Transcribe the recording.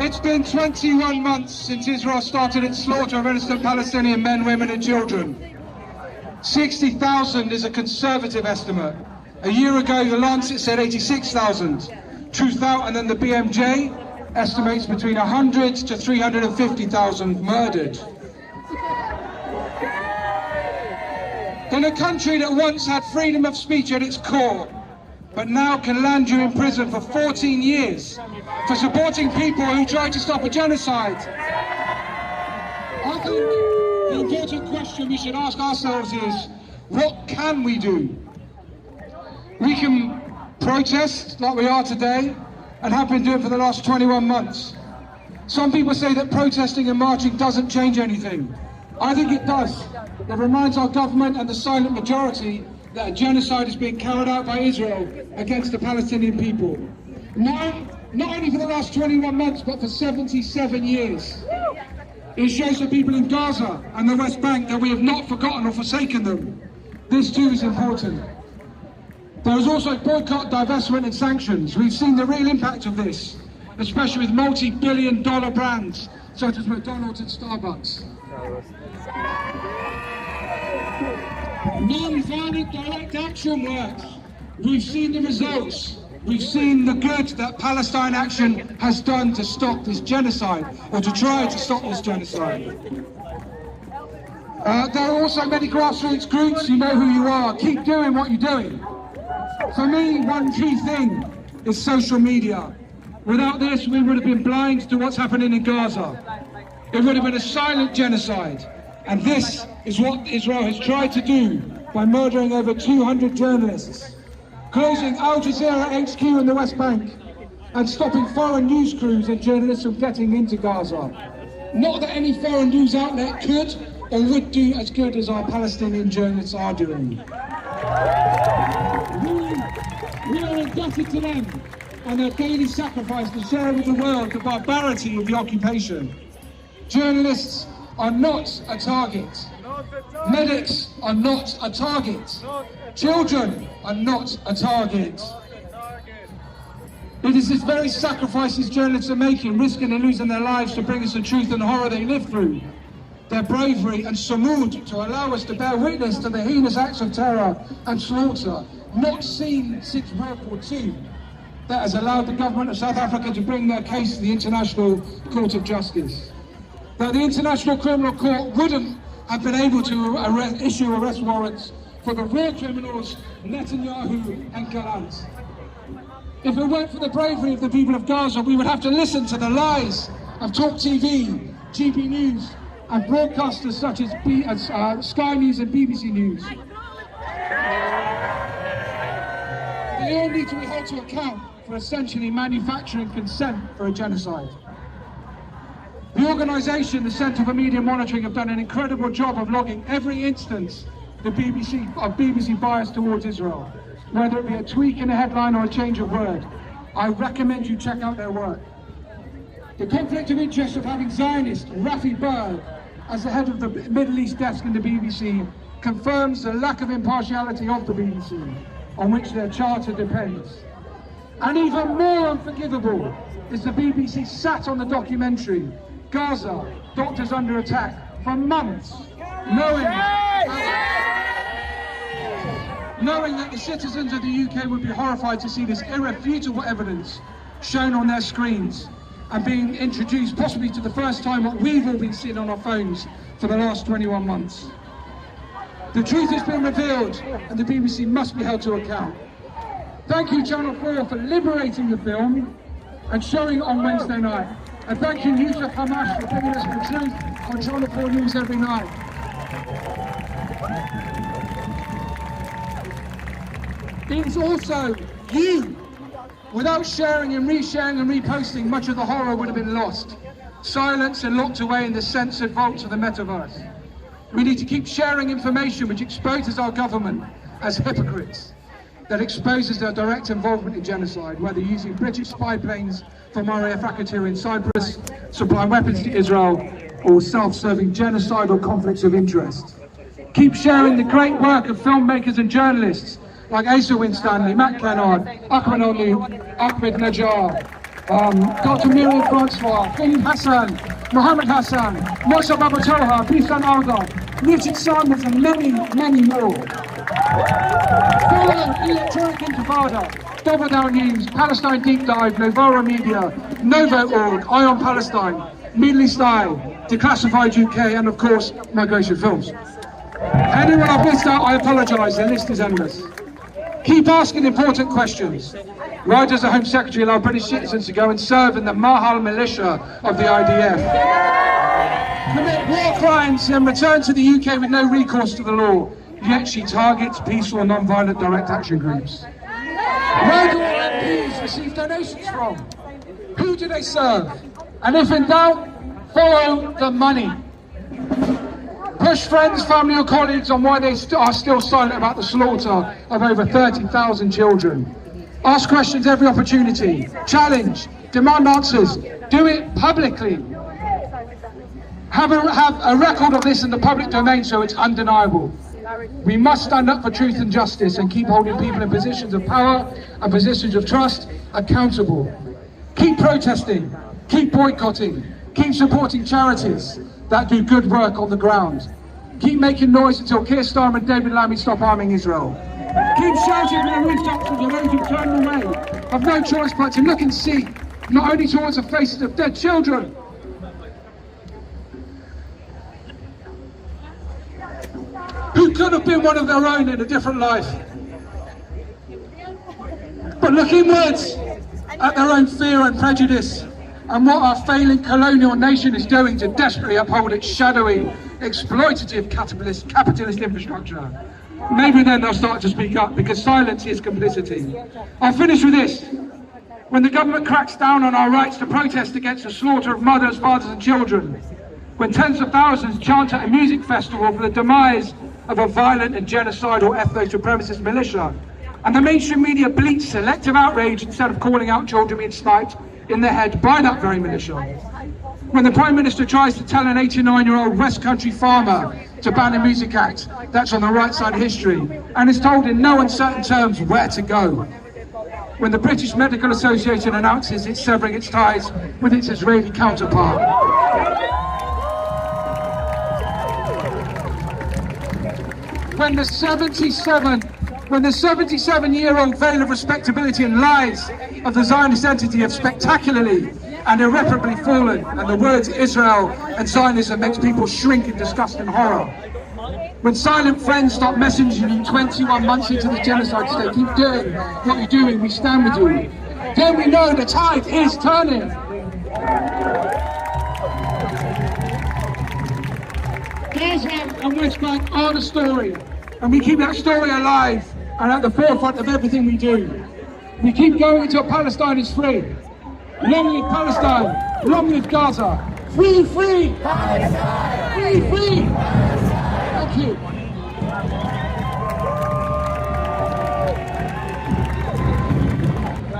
It's been 21 months since Israel started its slaughter of innocent Palestinian men, women and children. 60,000 is a conservative estimate. A year ago, The Lancet said 86,000. And then the BMJ estimates between 100 to 350,000 murdered. In a country that once had freedom of speech at its core, but now can land you in prison for 14 years for supporting people who tried to stop a genocide. I think the important question we should ask ourselves is, what can we do? We can protest like we are today and have been doing for the last 21 months. Some people say that protesting and marching doesn't change anything. I think it does. It reminds our government and the silent majority that a genocide is being carried out by Israel against the Palestinian people. Not only for the last 21 months, but for 77 years. It shows the people in Gaza and the West Bank that we have not forgotten or forsaken them. This too is important. There is also boycott, divestment and sanctions. We've seen the real impact of this, especially with multi-billion-dollar brands such as McDonald's and Starbucks. Non-violent direct action works. We've seen the results. We've seen the good that Palestine Action has done to stop this genocide, or to try to stop this genocide. There are also many grassroots groups. You know who you are. Keep doing what you're doing. For me, one key thing is social media. Without this, we would have been blind to what's happening in Gaza. It would have been a silent genocide. And this is what Israel has tried to do by murdering over 200 journalists, closing Al Jazeera HQ in the West Bank, and stopping foreign news crews and journalists from getting into Gaza. Not that any foreign news outlet could or would do as good as our Palestinian journalists are doing. We are indebted to them and their daily sacrifice to share with the world the barbarity of the occupation. Journalists are not a target. Medics are not a target. Children are not a target. It is this very sacrifices journalists are making, risking and losing their lives to bring us the truth and the horror they live through. Their bravery and samud to allow us to bear witness to the heinous acts of terror and slaughter not seen since World War II, that has allowed the government of South Africa to bring their case to the International Court of Justice. That the International Criminal Court wouldn't have been able to issue arrest warrants for the war criminals Netanyahu and Gallant. If it weren't for the bravery of the people of Gaza, we would have to listen to the lies of Talk TV, GB News, and broadcasters such as Sky News and BBC News. They all need to be held to account for essentially manufacturing consent for a genocide. The organisation, the Centre for Media Monitoring, have done an incredible job of logging every instance of BBC bias towards Israel, whether it be a tweak in a headline or a change of word. I recommend you check out their work. The conflict of interest of having Zionist Rafi Berg as the head of the Middle East desk in the BBC confirms the lack of impartiality of the BBC, on which their charter depends. And even more unforgivable is the BBC sat on the documentary Gaza, Doctors Under Attack, for months, knowing that the citizens of the UK would be horrified to see this irrefutable evidence shown on their screens and being introduced possibly to the first time what we've all been seeing on our phones for the last 21 months. The truth has been revealed and the BBC must be held to account. Thank you, Channel 4, for liberating the film and showing it on Wednesday night. And thank you, Yusuf Hamash, for bringing us the truth on Channel 4 News every night. It's also you. Without sharing and resharing and reposting, much of the horror would have been lost, silenced and locked away in the censored vaults of the metaverse. We need to keep sharing information which exposes our government as hypocrites, that exposes their direct involvement in genocide, whether using British spy planes from RAF racketeer in Cyprus, supplying weapons to Israel, or self-serving genocidal conflicts of interest. Keep sharing the great work of filmmakers and journalists like Asa Winstanley, Matt Kennard, Ahmed Ali, Ahmed Najjar, Dr. Miriam Francois, Fahim Hassan, Mohammed Hassan, Moshe Babatoha, Bisan Alga, Richard Sanders, and many, many more. Follow Electronic Intifada, Double Down News, Palestine Deep Dive, Novara Media, Novo.org, Eye on Palestine, Middle East Eye, Declassified UK, and of course, Migration Films. Anyone I've missed out, I apologise, the list is endless. Keep asking important questions. Why does the Home Secretary allow British citizens to go and serve in the Mahal militia of the IDF? Commit war crimes and return to the UK with no recourse to the law, yet she targets peaceful and non-violent direct action groups. Where do our MPs receive donations from? Who do they serve? And if in doubt, follow the money. Push friends, family or colleagues on why they are still silent about the slaughter of over 30,000 children. Ask questions every opportunity. Challenge. Demand answers. Do it publicly. Have a record of this in the public domain so it's undeniable. We must stand up for truth and justice and keep holding people in positions of power and positions of trust accountable. Keep protesting. Keep boycotting. Keep supporting charities that do good work on the ground. Keep making noise until Keir Starmer and David Lammy stop arming Israel. Keep shouting from the rooftops of those who turn away. Have no choice but to look and see, not only towards the faces of dead children, who could have been one of their own in a different life, but look inwards at their own fear and prejudice and what our failing colonial nation is doing to desperately uphold its shadowy, exploitative capitalist infrastructure. Maybe then they'll start to speak up, because silence is complicity. I'll finish with this. When the government cracks down on our rights to protest against the slaughter of mothers, fathers and children, when tens of thousands chant at a music festival for the demise of a violent and genocidal ethno-supremacist militia, and the mainstream media bleats selective outrage instead of calling out children being sniped in the head by that very militia. When the Prime Minister tries to tell an 89-year-old West Country farmer to ban a music act that's on the right side of history, and is told in no uncertain terms where to go. When the British Medical Association announces it's severing its ties with its Israeli counterpart. When the 77-year-old veil of respectability and lies of the Zionist entity have spectacularly and irreparably fallen, and the words Israel and Zionism makes people shrink in disgust and horror. When silent friends stop messaging you 21 months into the genocide to say, keep doing what you're doing, we stand with you, then we know the tide is turning. Gaza and West Bank are the story, and we keep that story alive and at the forefront of everything we do. We keep going until Palestine is free. Long live Palestine, long live Gaza. Free, free! Palestine! Free, free!